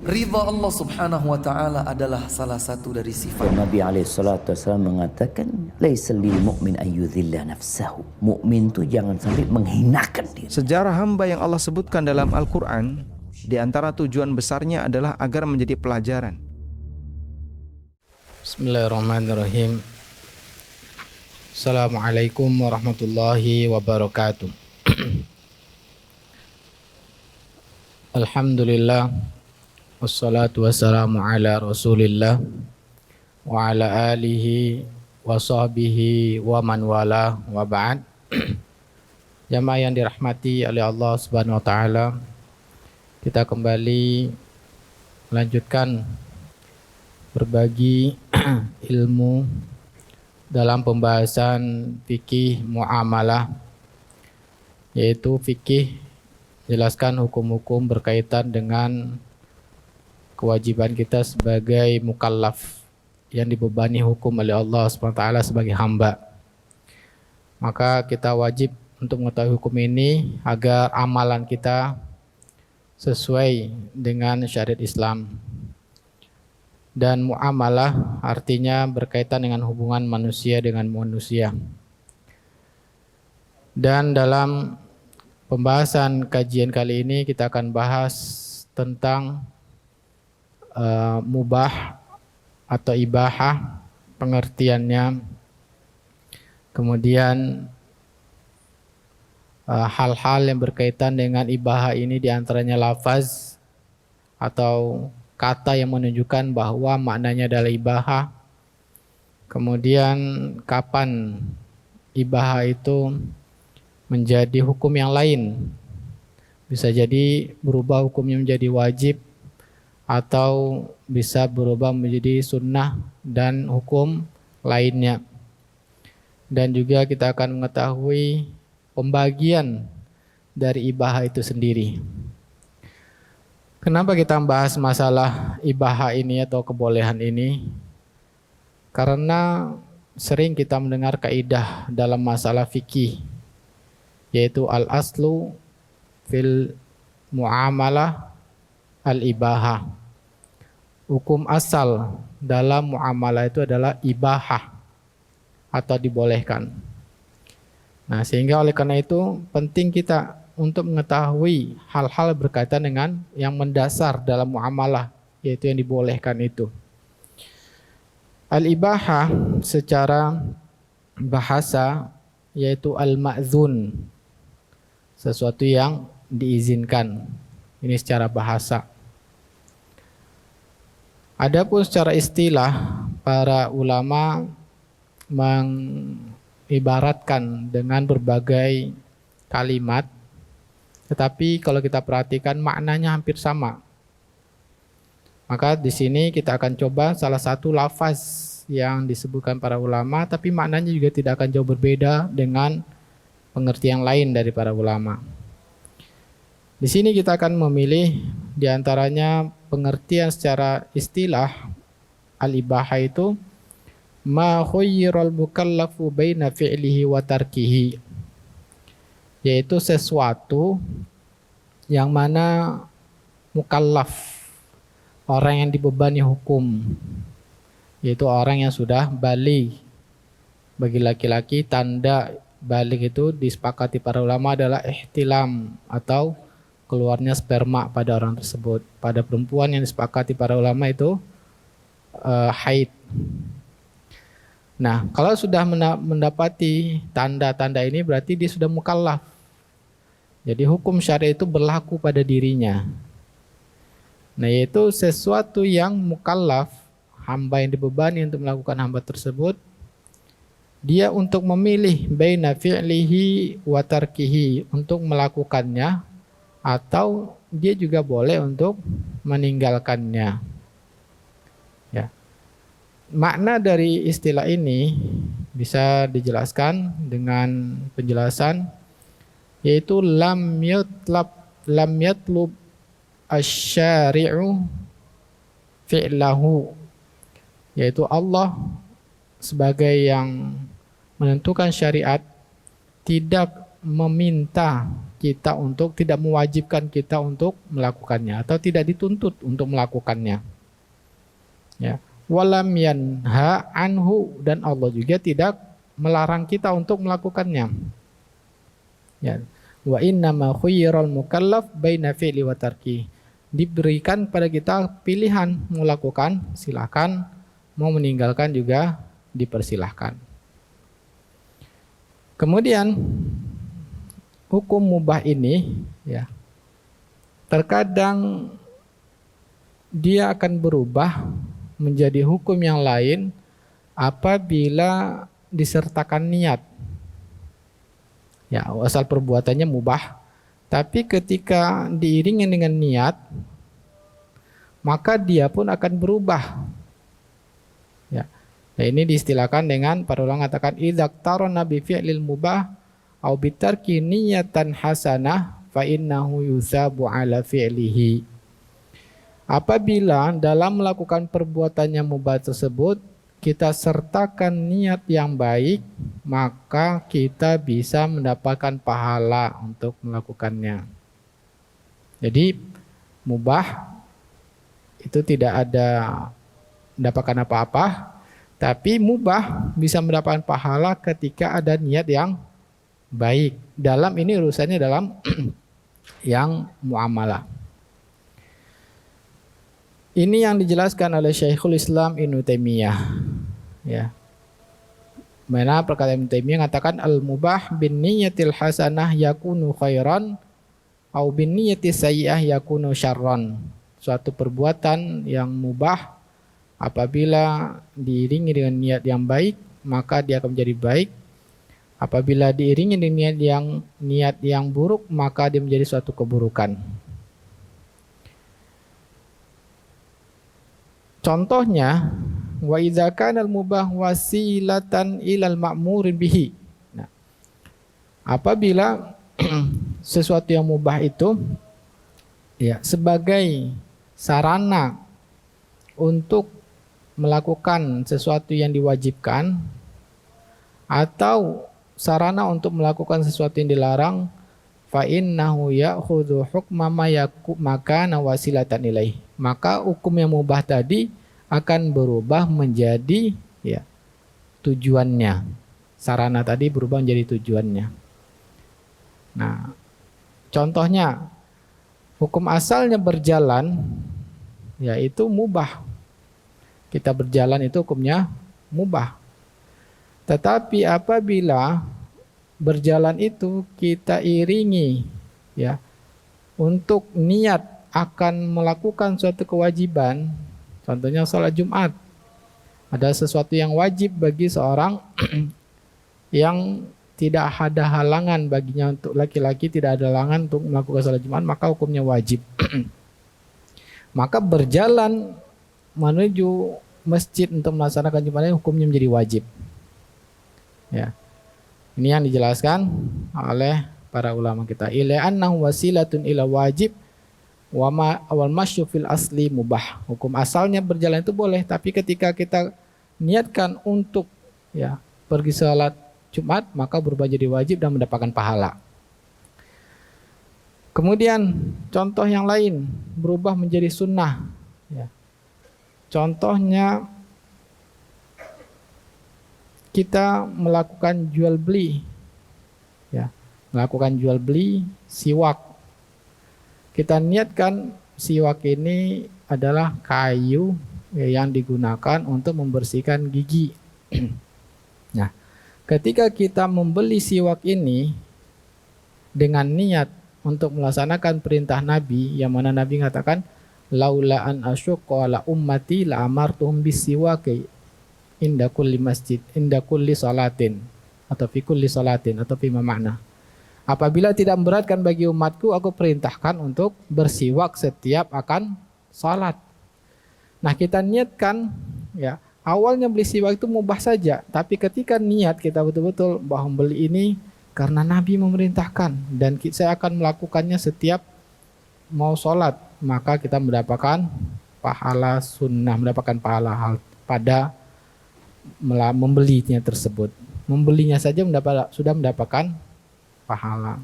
Ridha Allah subhanahu wa ta'ala adalah salah satu dari sifat. Nabi SAW mengatakan, laisa lil mu'min ayyudhilla nafsahu. Mukmin itu jangan sampai menghinakan diri. Sejarah hamba yang Allah sebutkan dalam Al-Quran, di antara tujuan besarnya adalah agar menjadi pelajaran. Bismillahirrahmanirrahim. Assalamualaikum warahmatullahi wabarakatuh. Alhamdulillah, wassalatu wassalamu ala rasulillah wa ala alihi wa sahbihi wa man wala wa ba'd. Jamaah yang dirahmati oleh Allah Subhanahu wa taala, kita kembali melanjutkan berbagi ilmu dalam pembahasan fikih muamalah, yaitu fikih jelaskan hukum-hukum berkaitan dengan kewajiban kita sebagai mukallaf yang dibebani hukum oleh Allah SWT sebagai hamba. Maka kita wajib untuk mengetahui hukum ini agar amalan kita sesuai dengan syariat Islam. Dan muamalah artinya berkaitan dengan hubungan manusia dengan manusia. Dan dalam pembahasan kajian kali ini kita akan bahas tentang mubah atau ibahah, pengertiannya, kemudian hal-hal yang berkaitan dengan ibahah ini diantaranya lafaz atau kata yang menunjukkan bahwa maknanya adalah ibahah, kemudian kapan ibahah itu menjadi hukum yang lain, bisa jadi berubah hukumnya menjadi wajib atau bisa berubah menjadi sunnah dan hukum lainnya. Dan juga kita akan mengetahui pembagian dari ibahah itu sendiri. Kenapa kita membahas masalah ibahah ini atau kebolehan ini? Karena sering kita mendengar kaidah dalam masalah fikih, yaitu al-aslu fil muamalah al-ibahah. Hukum asal dalam muamalah itu adalah ibahah atau dibolehkan. Nah, sehingga oleh karena itu penting kita untuk mengetahui hal-hal berkaitan dengan yang mendasar dalam muamalah, yaitu yang dibolehkan itu. Al-ibahah secara bahasa yaitu al-ma'zun, sesuatu yang diizinkan. Ini secara bahasa. Adapun secara istilah, para ulama mengibaratkan dengan berbagai kalimat, tetapi kalau kita perhatikan maknanya hampir sama. Maka di sini kita akan coba salah satu lafaz yang disebutkan para ulama, tapi maknanya juga tidak akan jauh berbeda dengan pengertian lain dari para ulama. Di sini kita akan memilih di antaranya pengertian secara istilah al-ibahah itu ma khuyyiral mukallafu baina fi'lihi wa tarkihi, yaitu sesuatu yang mana mukallaf, orang yang dibebani hukum, yaitu orang yang sudah baligh. Bagi laki-laki tanda baligh itu disepakati para ulama adalah ihtilam atau keluarnya sperma pada orang tersebut. Pada perempuan yang disepakati para ulama itu haid. Nah, kalau sudah mendapati tanda-tanda ini berarti dia sudah mukallaf. Jadi hukum syariat itu berlaku pada dirinya. Nah, yaitu sesuatu yang mukallaf, hamba yang dibebani untuk melakukan hamba tersebut, dia untuk memilih baina fi'lihi wa tarkihi, untuk melakukannya atau dia juga boleh untuk meninggalkannya. Ya. Makna dari istilah ini bisa dijelaskan dengan penjelasan, yaitu lam yatlub asy-syari'u fi'lahu, yaitu Allah sebagai yang menentukan syariat tidak meminta kita untuk, tidak mewajibkan kita untuk melakukannya atau tidak dituntut untuk melakukannya. Ya. Walam yanha anhu, dan Allah juga tidak melarang kita untuk melakukannya. Ya. Wa innama khuyyiral mukallaf baina fi'li wa tarki. Diberikan pada kita pilihan, mau lakukan silakan, mau meninggalkan juga dipersilahkan. Kemudian hukum mubah ini ya terkadang dia akan berubah menjadi hukum yang lain apabila disertakan niat. Ya, asal perbuatannya mubah, tapi ketika diiringi dengan niat, maka dia pun akan berubah. Ya. Nah, ini diistilahkan dengan, para ulama katakan idza qarana bi fi'lil mubah au bitarki niyatan hasanah fa innahu yusabu ala fi'lihi. Apabila dalam melakukan perbuatannya mubah tersebut kita sertakan niat yang baik, maka kita bisa mendapatkan pahala untuk melakukannya. Jadi mubah itu tidak ada mendapatkan apa-apa, tapi mubah bisa mendapatkan pahala ketika ada niat yang baik. Dalam ini urusannya dalam yang muamalah. Ini yang dijelaskan oleh Syekhul Islam Ibnu Taimiyah. Ya. Mana perkataan Ibnu Taimiyah mengatakan al-mubah bin niyatil hasanah yakunu khairan au bin niyati sayyi'ah yakunu syarran. Suatu perbuatan yang mubah apabila diiringi dengan niat yang baik, maka dia akan menjadi baik. Apabila diiringi dengan niat yang buruk, maka dia menjadi suatu keburukan. Contohnya, wa idza kana al-mubah wasilatan ilal ma'mur bihi. Nah, apabila sesuatu yang mubah itu ya sebagai sarana untuk melakukan sesuatu yang diwajibkan atau sarana untuk melakukan sesuatu yang dilarang, fa innahu ya'khudhu hukma ma makana wasilatan ilaih. Maka hukum yang mubah tadi akan berubah menjadi ya tujuannya. Sarana tadi berubah menjadi tujuannya. Nah, contohnya hukum asalnya berjalan yaitu mubah. Kita berjalan itu hukumnya mubah. Tetapi apabila berjalan itu kita iringi ya untuk niat akan melakukan suatu kewajiban, contohnya sholat Jumat, ada sesuatu yang wajib bagi seorang yang tidak ada halangan baginya, untuk laki-laki tidak ada halangan untuk melakukan sholat Jumat, maka hukumnya wajib. Maka berjalan menuju masjid untuk melaksanakan Jumat hukumnya menjadi wajib. Ya. Ini yang dijelaskan oleh para ulama kita. Ila annahu wasilatun ila wajib wal masyu fil asli mubah. Hukum asalnya berjalan itu boleh, tapi ketika kita niatkan untuk ya pergi salat Jumat, maka berubah jadi wajib dan mendapatkan pahala. Kemudian contoh yang lain berubah menjadi sunnah. Ya. Contohnya kita melakukan jual beli, ya, melakukan jual beli siwak. Kita niatkan siwak ini adalah kayu yang digunakan untuk membersihkan gigi. Nah, ketika kita membeli siwak ini dengan niat untuk melaksanakan perintah Nabi, yang mana Nabi mengatakan, laula an asyqa ala ummati la amartuhum bisiwaki inda kulli masjid, inda kulli salatin, atau fi kulli salatin, atau fi makna. Apabila tidak memberatkan bagi umatku, aku perintahkan untuk bersiwak setiap akan salat. Nah, kita niatkan ya, awalnya beli siwak itu mubah saja, tapi ketika niat kita betul-betul bahwa membeli ini karena Nabi memerintahkan dan saya akan melakukannya setiap mau salat, maka kita mendapatkan pahala sunnah, mendapatkan pahala hal pada membelinya tersebut. Membelinya saja sudah mendapatkan pahala.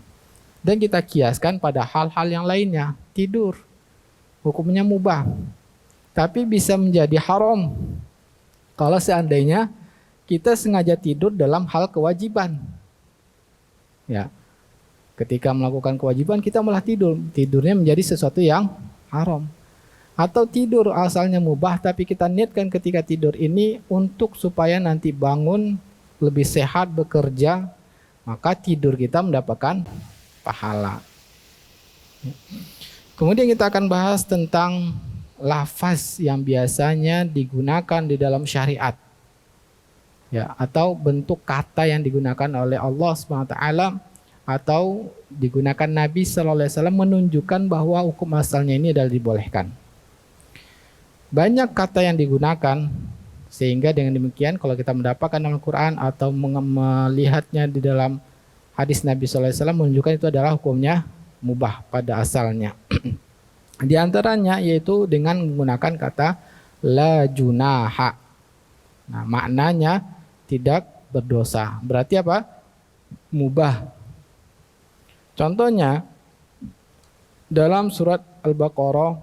Dan kita kiaskan pada hal-hal yang lainnya. Tidur, hukumnya mubah, tapi bisa menjadi haram kalau seandainya kita sengaja tidur dalam hal kewajiban. Ya, ketika melakukan kewajiban kita malah tidur, tidurnya menjadi sesuatu yang haram. Atau tidur asalnya mubah tapi kita niatkan ketika tidur ini untuk supaya nanti bangun lebih sehat bekerja, maka tidur kita mendapatkan pahala. Kemudian kita akan bahas tentang lafaz yang biasanya digunakan di dalam syariat, ya, atau bentuk kata yang digunakan oleh Allah SWT atau digunakan Nabi SAW menunjukkan bahwa hukum asalnya ini adalah dibolehkan. Banyak kata yang digunakan sehingga dengan demikian kalau kita mendapatkan dalam Al-Quran atau melihatnya di dalam hadis Nabi SAW menunjukkan itu adalah hukumnya mubah pada asalnya. Di antaranya yaitu dengan menggunakan kata la junaha. Nah, maknanya tidak berdosa. Berarti apa? Mubah. Contohnya dalam surat Al-Baqarah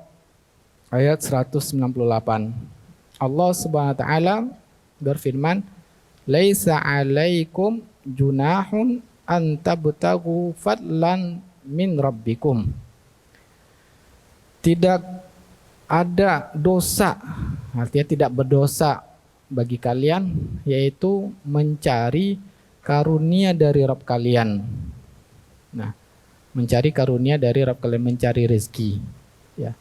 ayat 198. Allah Subhanahu wa taala berfirman, "Laisa 'alaikum junahun an tabtagu fadlan min rabbikum." Tidak ada dosa, artinya tidak berdosa bagi kalian, yaitu mencari karunia dari Rabb kalian. Nah, mencari karunia dari Rabb kalian, mencari rezeki. Ya.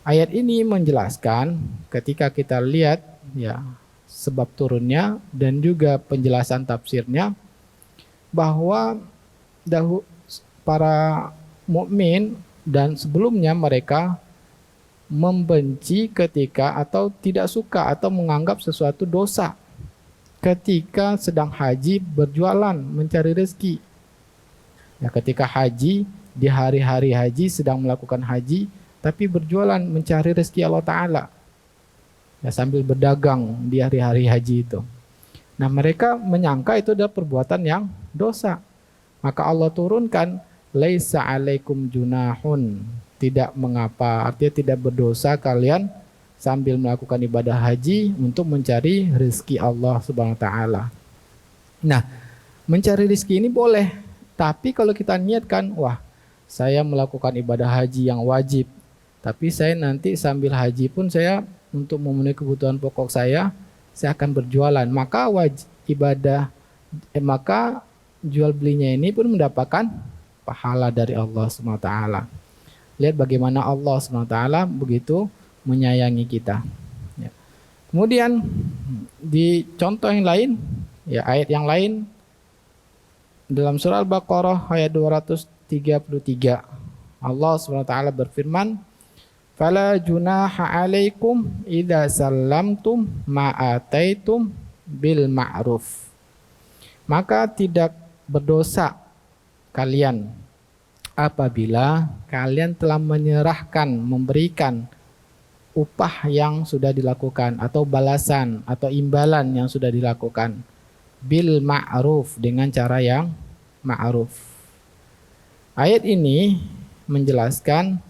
Ayat ini menjelaskan ketika kita lihat ya sebab turunnya dan juga penjelasan tafsirnya bahwa para mukmin dan sebelumnya mereka membenci ketika atau tidak suka atau menganggap sesuatu dosa ketika sedang haji berjualan mencari rezeki. Ya, ketika haji di hari-hari haji sedang melakukan haji tapi berjualan mencari rezeki Allah Ta'ala ya, sambil berdagang di hari-hari haji itu. Nah, mereka menyangka itu adalah perbuatan yang dosa. Maka Allah turunkan laisa 'alaikum junahun, tidak mengapa, artinya tidak berdosa kalian sambil melakukan ibadah haji untuk mencari rezeki Allah Subhanahu wa taala. Nah, mencari rezeki ini boleh, tapi kalau kita niatkan, wah, saya melakukan ibadah haji yang wajib, tapi saya nanti sambil haji pun saya untuk memenuhi kebutuhan pokok saya akan berjualan. Maka maka jual belinya ini pun mendapatkan pahala dari Allah SWT. Lihat bagaimana Allah SWT begitu menyayangi kita. Ya. Kemudian di contoh yang lain, ya ayat yang lain dalam surah Al-Baqarah ayat 233, Allah SWT berfirman, "Fala junaha 'alaikum idza sallamtum ma ataitum bil ma'ruf." Maka tidak berdosa kalian apabila kalian telah menyerahkan, memberikan upah yang sudah dilakukan atau balasan atau imbalan yang sudah dilakukan bil ma'ruf, dengan cara yang ma'ruf. Ayat ini menjelaskan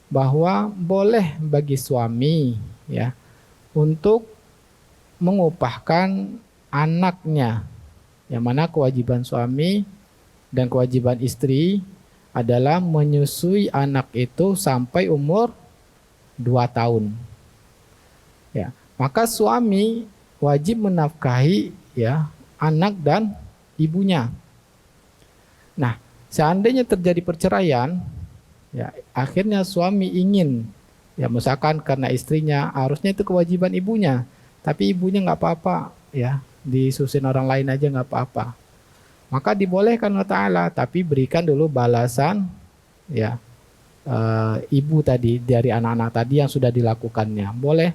bahwa boleh bagi suami ya untuk mengupahkan anaknya, yang mana kewajiban suami dan kewajiban istri adalah menyusui anak itu sampai umur 2 tahun. Ya, maka suami wajib menafkahi ya anak dan ibunya. Nah, seandainya terjadi perceraian, ya akhirnya suami ingin ya misalkan karena istrinya harusnya itu kewajiban ibunya, tapi ibunya nggak apa-apa ya, disusin orang lain aja nggak apa-apa, maka dibolehkan Allah Ta'ala, tapi berikan dulu balasan ya ibu tadi dari anak-anak tadi yang sudah dilakukannya, boleh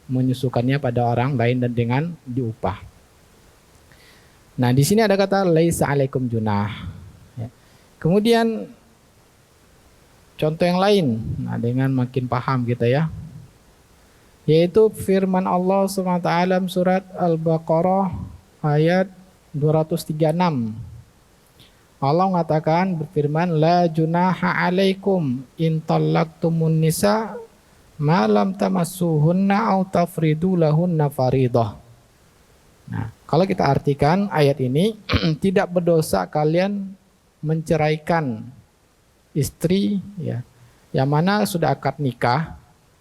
menyusukannya pada orang lain dan dengan diupah. Nah, di sini ada kata laisa 'alaikum junah. Ya. Kemudian contoh yang lain, nah dengan makin paham kita ya, yaitu firman Allah SWT surat Al-Baqarah ayat 236. Allah mengatakan berfirman, la junaha alaikum in talaqtumun nisa ma lam tamassuhunna aw tafridu lahunna faridah. Nah, kalau kita artikan ayat ini, tidak berdosa kalian menceraikan istri ya, yang mana sudah akad nikah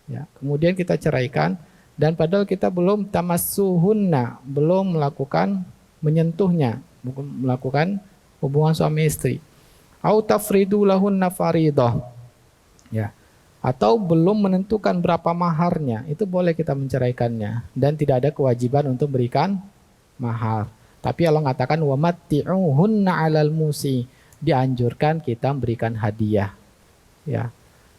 ya, kemudian kita ceraikan dan padahal kita belum tamassuhunna, belum melakukan menyentuhnya, bukan melakukan hubungan suami istri. Au tafridu lahunna faridah. Ya. Atau belum menentukan berapa maharnya, itu boleh kita menceraikannya dan tidak ada kewajiban untuk berikan mahar. Tapi Allah mengatakan wa matti'uhunna 'alal musi, dianjurkan kita memberikan hadiah. Ya.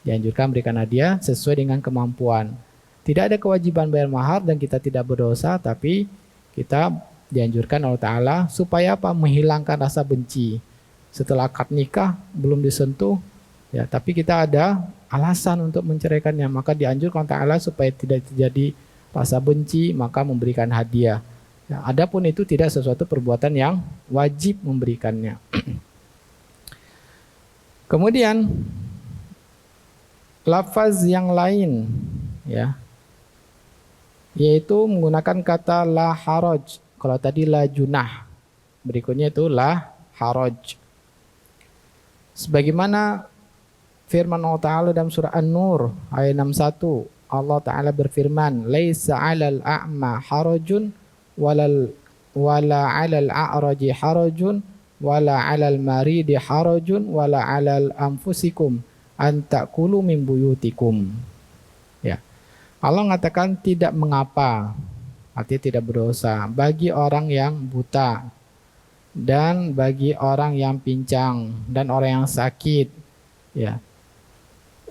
Dianjurkan berikan hadiah sesuai dengan kemampuan. Tidak ada kewajiban bayar mahar dan kita tidak berdosa, tapi kita dianjurkan Allah Ta'ala supaya apa? Menghilangkan rasa benci. Setelah akad nikah belum disentuh, ya, tapi kita ada alasan untuk menceraikannya, maka dianjurkan Allah Ta'ala supaya tidak terjadi rasa benci, maka memberikan hadiah. Ya, adapun itu tidak sesuatu perbuatan yang wajib memberikannya. Kemudian lafaz yang lain, ya, yaitu menggunakan kata la haraj. Kalau tadi la junah, berikutnya itu la haraj. Sebagaimana firman Allah Ta'ala dalam surah An-Nur ayat 61, Allah Ta'ala berfirman, laisa 'alal a'ma harajun wala 'alal a'raji harajun wala 'alal maridi harajun wala 'alal anfusikum an ta'kulu min buyutikum. Ya. Allah mengatakan tidak mengapa, artinya tidak berdosa bagi orang yang buta dan bagi orang yang pincang dan orang yang sakit, ya,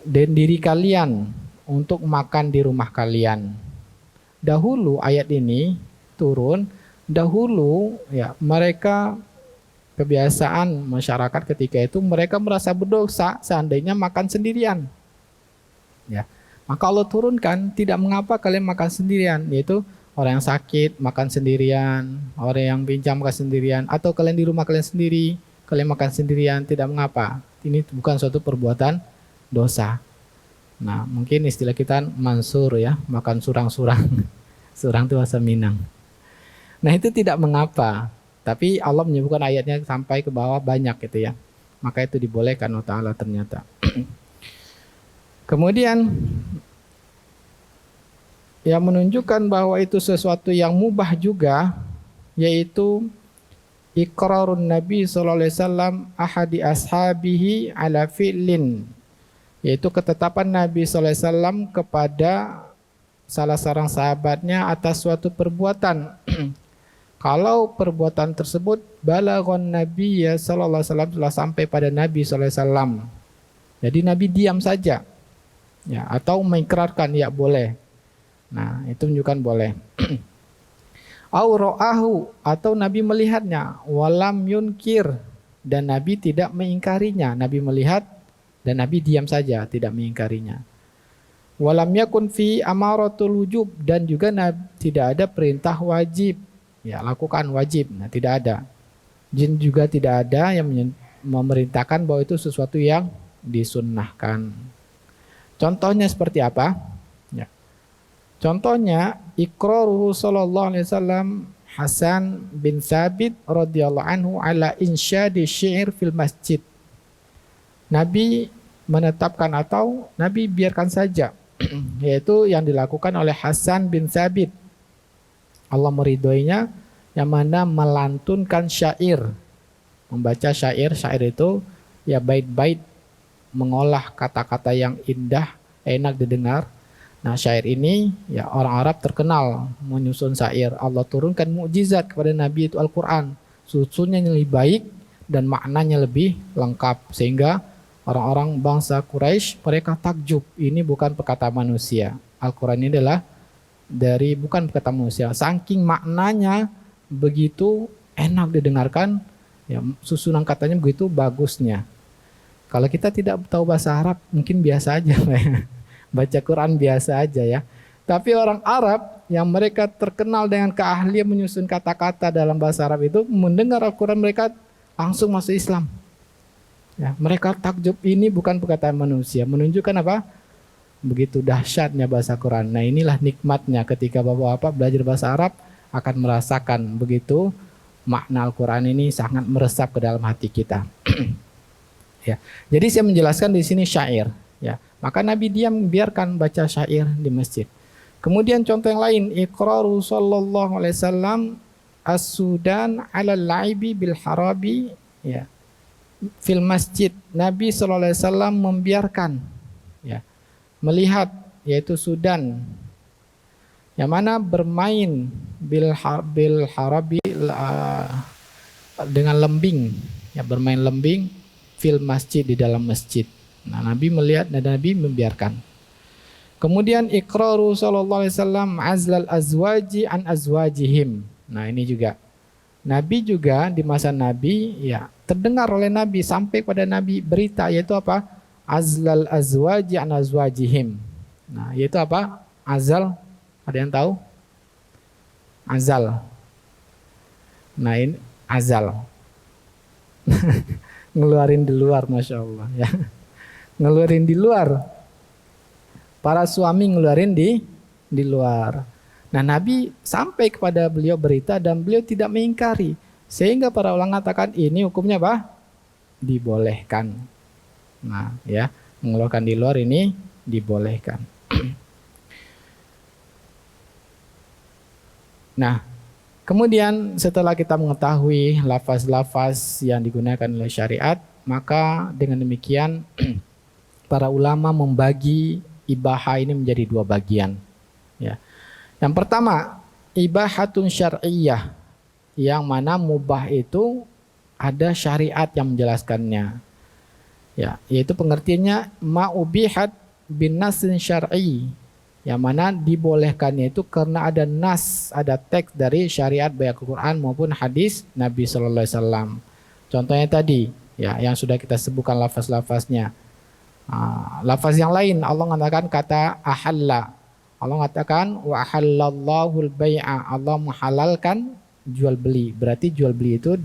dan diri kalian untuk makan di rumah kalian. Dahulu ayat ini turun, dahulu ya mereka kebiasaan masyarakat ketika itu mereka merasa berdosa seandainya makan sendirian. Ya. Maka Allah turunkan tidak mengapa kalian makan sendirian, yaitu orang yang sakit makan sendirian, orang yang pincang makan sendirian, atau kalian di rumah kalian sendiri, kalian makan sendirian, tidak mengapa. Ini bukan suatu perbuatan dosa. Nah, mungkin istilah kita mansur ya, makan surang-surang. Surang itu bahasa Minang. Nah, itu tidak mengapa. Tapi Allah menyebutkan ayatnya sampai ke bawah banyak gitu ya. Maka itu dibolehkan Allah Ta'ala ternyata. Kemudian yang menunjukkan bahwa itu sesuatu yang mubah juga, yaitu iqrarun Nabi sallallahu alaihi wasallam ahadi ashabihi ala fi'lin, yaitu ketetapan Nabi sallallahu alaihi wasallam kepada salah seorang sahabatnya atas suatu perbuatan. Kalau perbuatan tersebut balaghon Nabi ya sallallahu alaihi wasallam, telah sampai pada Nabi sallallahu alaihi wasallam. Jadi Nabi diam saja. Ya, atau mengikrarkan ya boleh. Nah, itu menunjukkan boleh. Au ra'ahu, atau Nabi melihatnya, walam yunkir, dan Nabi tidak mengingkarinya. Nabi melihat dan Nabi diam saja, tidak mengingkarinya. Walam yakun fi amaratul wujub, dan juga tidak ada perintah wajib. Ya, lakukan wajib. Nah, tidak ada. Jin juga tidak ada yang memerintahkan bahwa itu sesuatu yang disunnahkan. Contohnya seperti apa? Ya. Contohnya iqraruhu sallallahu alaihi wasallam Hasan bin Thabit radhiyallahu anhu ala insyadi syair fil masjid. Nabi menetapkan atau Nabi biarkan saja, yaitu yang dilakukan oleh Hasan bin Thabit. Allah meridhoinya, yang mana melantunkan syair, membaca syair. Syair itu ya bait-bait, mengolah kata-kata yang indah, enak didengar. Nah, syair ini ya orang Arab terkenal menyusun syair. Allah turunkan mukjizat kepada Nabi itu Al-Quran. Susunnya lebih baik dan maknanya lebih lengkap, sehingga orang-orang bangsa Quraisy mereka takjub. Ini bukan perkataan manusia. Al-Quran ini adalah bukan perkataan manusia. Saking maknanya begitu enak didengarkan, ya susunan katanya begitu bagusnya. Kalau kita tidak tahu bahasa Arab, mungkin biasa aja, baca Quran biasa aja ya. Tapi orang Arab yang mereka terkenal dengan keahlian menyusun kata-kata dalam bahasa Arab itu, mendengar Al-Quran mereka langsung masuk Islam. Ya, mereka takjub, ini bukan perkataan manusia, menunjukkan apa? Begitu dahsyatnya bahasa Quran. Nah, inilah nikmatnya ketika Bapak-bapak belajar bahasa Arab akan merasakan begitu makna Al-Quran ini sangat meresap ke dalam hati kita. Ya. Jadi saya menjelaskan di sini syair. Ya. Maka Nabi diam, biarkan baca syair di masjid. Kemudian contoh yang lain, iqraru sallallahu alaihi wasallam as-sudan ala al-laibi bil harabi, ya, fil masjid. Nabi sallallahu alaihi wasallam membiarkan, ya, melihat, yaitu Sudan, yang mana bermain bil harabi, dengan lembing, ya, bermain lembing fil masjid, di dalam masjid. Nah, Nabi melihat dan Nabi membiarkan. Kemudian iqraru sallallahu alaihi wasallam azlal azwaji an azwajihim. Nah, ini juga Nabi juga di masa Nabi, ya, terdengar oleh Nabi, sampai pada Nabi berita, yaitu apa? Azlal azwaji an azwajihim. Nah, yaitu apa? Azal, ada yang tahu? Azal. Nah, ini azal. Ngeluarin di luar, Masya Allah, ya. Ngeluarin di luar. Para suami ngeluarin di luar. Nah, Nabi sampai kepada beliau berita dan beliau tidak mengingkari. Sehingga para ulama katakan ini hukumnya apa? Dibolehkan. Nah, ya, mengeluarkan di luar ini dibolehkan. Nah, kemudian setelah kita mengetahui lafaz-lafaz yang digunakan oleh syariat, maka dengan demikian para ulama membagi ibaha ini menjadi dua bagian. Ya. Yang pertama, ibahatun syar'iyyah, yang mana mubah itu ada syariat yang menjelaskannya. Ya, yaitu pengertiannya ma'ubihat bin nasin syar'i, yang mana dibolehkannya itu karena ada nas, ada teks dari syariat baik Al-Quran maupun hadis Nabi sallallahu alaihi wasallam. Contohnya tadi, ya, yang sudah kita sebutkan lafaz-lafaznya. Lafaz yang lain Allah mengatakan kata ahalla. Allah mengatakan wa ahallallahu al-bai'a. Allah menghalalkan jual beli. Berarti jual beli itu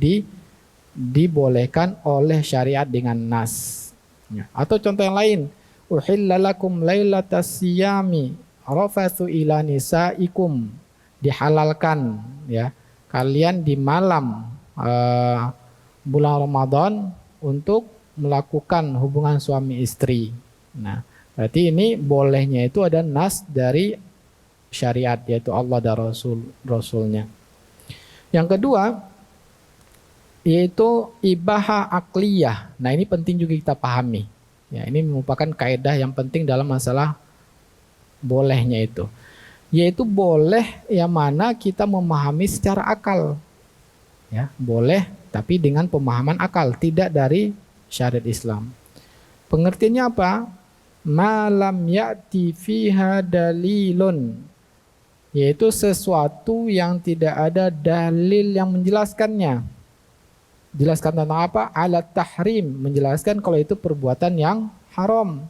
dibolehkan oleh syariat dengan nas. Ya. Atau contoh yang lain, uhilla lakum lailatas siyami rafathu ila nisaikum. Dihalalkan, ya, kalian di malam bulan Ramadan untuk melakukan hubungan suami istri. Nah, berarti ini bolehnya itu ada nas dari syariat, yaitu Allah dan Rasulnya. Yang kedua, yaitu ibaha akliyah. Nah, ini penting juga kita pahami. Ya, ini merupakan kaidah yang penting dalam masalah bolehnya itu. Yaitu boleh yang mana kita memahami secara akal. Ya, boleh tapi dengan pemahaman akal, tidak dari syariat Islam. Pengertiannya apa? Malam ya'ti fiha dalilun, yaitu sesuatu yang tidak ada dalil yang menjelaskannya. Jelaskan tentang apa? Alat tahrim, menjelaskan kalau itu perbuatan yang haram.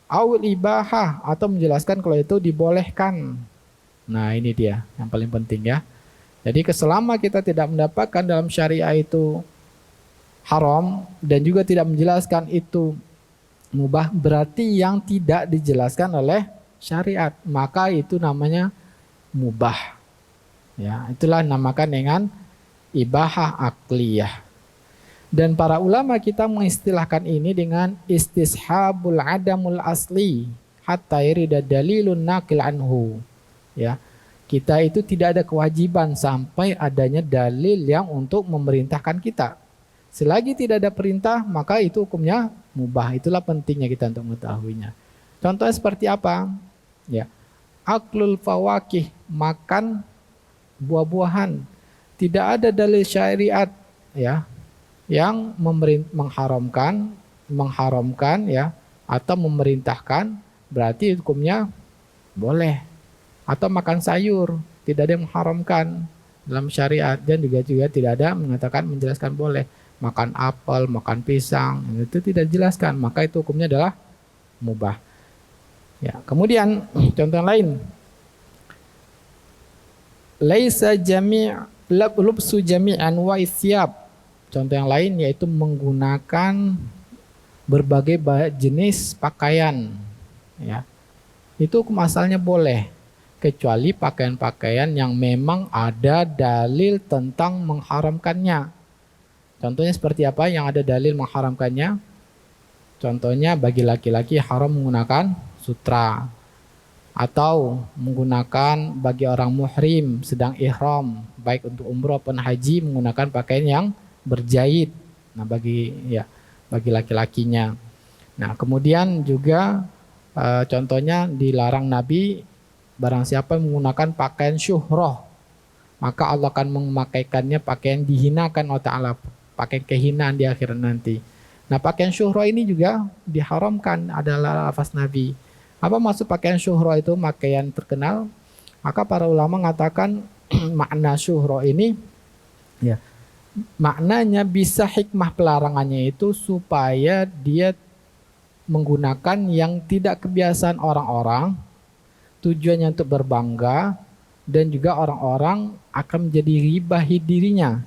Awil ibahah, atau menjelaskan kalau itu dibolehkan. Nah, ini dia yang paling penting, ya. Jadi selama kita tidak mendapatkan dalam syariah itu haram dan juga tidak menjelaskan itu mubah, berarti yang tidak dijelaskan oleh syariat, maka itu namanya mubah. Ya, itulah namakan dengan ibahah akliyah. Dan para ulama kita mengistilahkan ini dengan istishabul adamul asli hatta yarida dalilun naqil anhu. Ya. Kita itu tidak ada kewajiban sampai adanya dalil yang untuk memerintahkan kita. Selagi tidak ada perintah, maka itu hukumnya mubah. Itulah pentingnya kita untuk mengetahuinya. Contohnya seperti apa? Ya, aklul fawakih, makan buah-buahan. Tidak ada dalil syariat, ya, yang mengharamkan, ya, atau memerintahkan. Berarti hukumnya boleh. Atau makan sayur, tidak ada yang mengharamkan dalam syariat, dan juga tidak ada mengatakan menjelaskan boleh. Makan apel, makan pisang, itu tidak dijelaskan, maka itu hukumnya adalah mubah. Ya, kemudian contoh lain, laisa jami' lubsu jami'an wa isyab Contoh yang lain yaitu menggunakan berbagai jenis pakaian, ya. Itu hukum asalnya boleh, kecuali pakaian-pakaian yang memang ada dalil tentang mengharamkannya. Contohnya seperti apa yang ada dalil mengharamkannya? Contohnya bagi laki-laki haram menggunakan sutra, atau menggunakan bagi orang muhrim sedang ihram, baik untuk umroh maupun haji, menggunakan pakaian yang berjahit. Nah, bagi laki-lakinya. Nah, kemudian juga contohnya dilarang Nabi barang siapa menggunakan pakaian syuhrah, maka Allah akan memakaikannya pakaian dihinakan Allah Ta'ala, pakaian kehinaan di akhirat nanti. Nah, pakaian syuhrah ini juga diharamkan, adalah lafaz Nabi. Apa maksud pakaian syuhrah itu? Pakaian terkenal. Maka para ulama mengatakan makna syuhrah ini, ya, maknanya bisa hikmah pelarangannya itu supaya dia menggunakan yang tidak kebiasaan orang-orang, tujuannya untuk berbangga, dan juga orang-orang akan menjadi ribahi dirinya.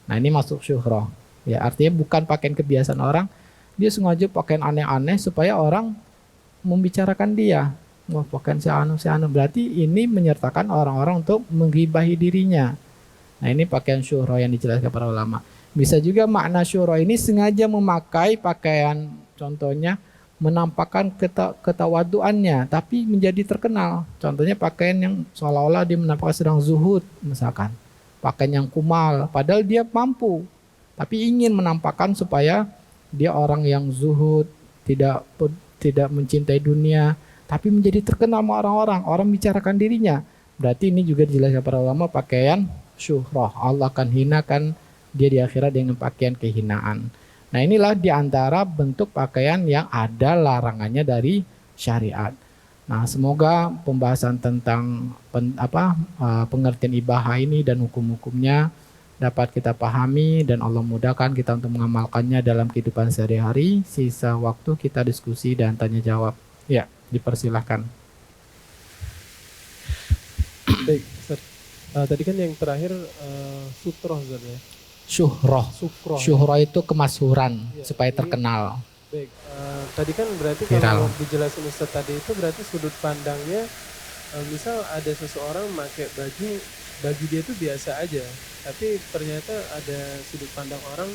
Nah, ini masuk syuhrah. Ya, artinya bukan pakaian kebiasaan orang, dia sengaja pakaian aneh-aneh supaya orang membicarakan dia. Wah, pakaian si anu. Berarti ini menyertakan orang-orang untuk menggibahi dirinya. Nah, ini pakaian syuhrah yang dijelaskan para ulama. Bisa juga makna syuhrah ini sengaja memakai pakaian, contohnya menampakkan ketawaduannya, tapi menjadi terkenal. Contohnya pakaian yang seolah-olah dia menampakkan sedang zuhud, misalkan. Pakaian yang kumal, padahal dia mampu, tapi ingin menampakkan supaya dia orang yang zuhud, tidak mencintai dunia, tapi menjadi terkenal sama orang-orang, orang bicarakan dirinya. Berarti ini juga dijelaskan para ulama pakaian syuhrah. Allah akan hinakan dia di akhirat dengan pakaian kehinaan. Nah, inilah diantara bentuk pakaian yang ada larangannya dari syariat. Nah, semoga pembahasan tentang pengertian ibaha ini dan hukum-hukumnya dapat kita pahami, dan Allah mudahkan kita untuk mengamalkannya dalam kehidupan sehari-hari. Sisa waktu kita diskusi dan tanya jawab. Ya, dipersilahkan. Baik, Ustaz. Tadi kan yang terakhir sutroh, Ustaz, ya? Syuhrah itu kemasyhuran, ya, ini, supaya terkenal. Baik, tadi kan berarti Viral. kalau dijelasin Ustaz tadi itu berarti sudut pandangnya, misal ada seseorang pakai baju dia itu biasa aja, tapi ternyata ada sudut pandang orang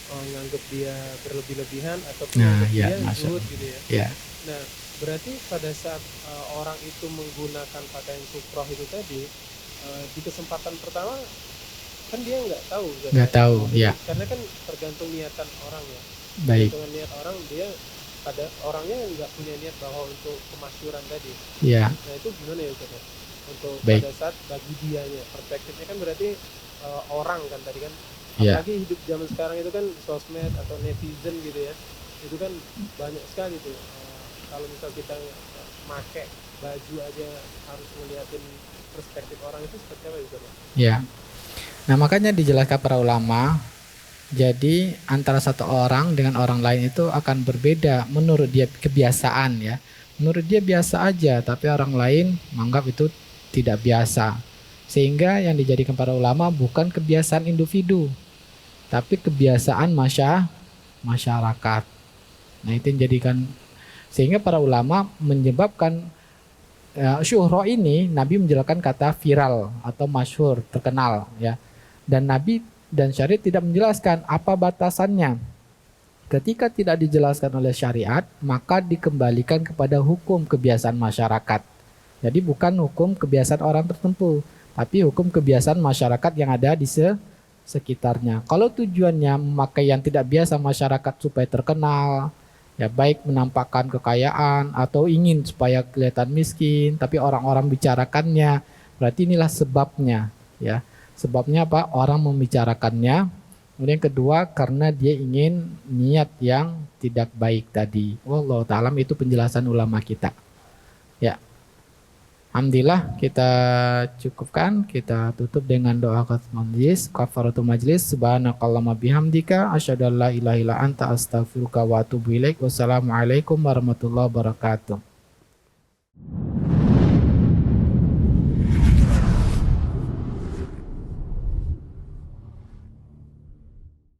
nganggap dia berlebih-lebihan atau nganggap dia zuhud gitu ya. Ya. Nah, berarti pada saat orang itu menggunakan pakaian sutroh itu tadi, di kesempatan pertama kan dia nggak tahu. Ya. Karena kan tergantung niatan orang ya. Baik. Dengan niat orang, dia pada orangnya nggak punya niat bahwa untuk kemasyhuran tadi. Ya. Nah, itu gimana ya Ustaz? Untuk Baik. pada saat bagi dianya, perspektifnya kan berarti orang kan tadi kan. Ya. Apalagi hidup zaman sekarang itu kan sosmed atau netizen gitu ya. Itu kan banyak sekali tuh. Kalau misal kita make baju aja harus ngeliatin perspektif orang, itu seperti apa Ustaz? Ya. Nah, makanya dijelaskan para ulama, jadi antara satu orang dengan orang lain itu akan berbeda menurut dia kebiasaan ya. Menurut dia biasa aja, tapi orang lain menganggap itu tidak biasa. Sehingga yang dijadikan para ulama bukan kebiasaan individu, tapi kebiasaan masyarakat. Nah, itu yang jadikan, sehingga para ulama menyebabkan syuhrah ini, Nabi menjelaskan kata viral atau masyhur, terkenal ya. Dan Nabi dan syariat tidak menjelaskan apa batasannya. Ketika tidak dijelaskan oleh syariat, maka dikembalikan kepada hukum kebiasaan masyarakat. Jadi bukan hukum kebiasaan orang tertentu, tapi hukum kebiasaan masyarakat yang ada di sekitarnya. Kalau tujuannya memakai yang tidak biasa masyarakat supaya terkenal, ya baik menampakkan kekayaan atau ingin supaya kelihatan miskin, tapi orang-orang bicarakannya, berarti inilah sebabnya ya. Sebabnya apa? Orang membicarakannya. Kemudian kedua, karena dia ingin niat yang tidak baik tadi. Wallahu ta'ala, itu penjelasan ulama kita. Ya. Alhamdulillah, kita cukupkan. Kita tutup dengan doa kafaratul majlis. Subhanakallahumma bihamdika asyhadu an la ilaha illa anta astaghfiruka wa atubu ilaik. Wassalamualaikum warahmatullahi wabarakatuh.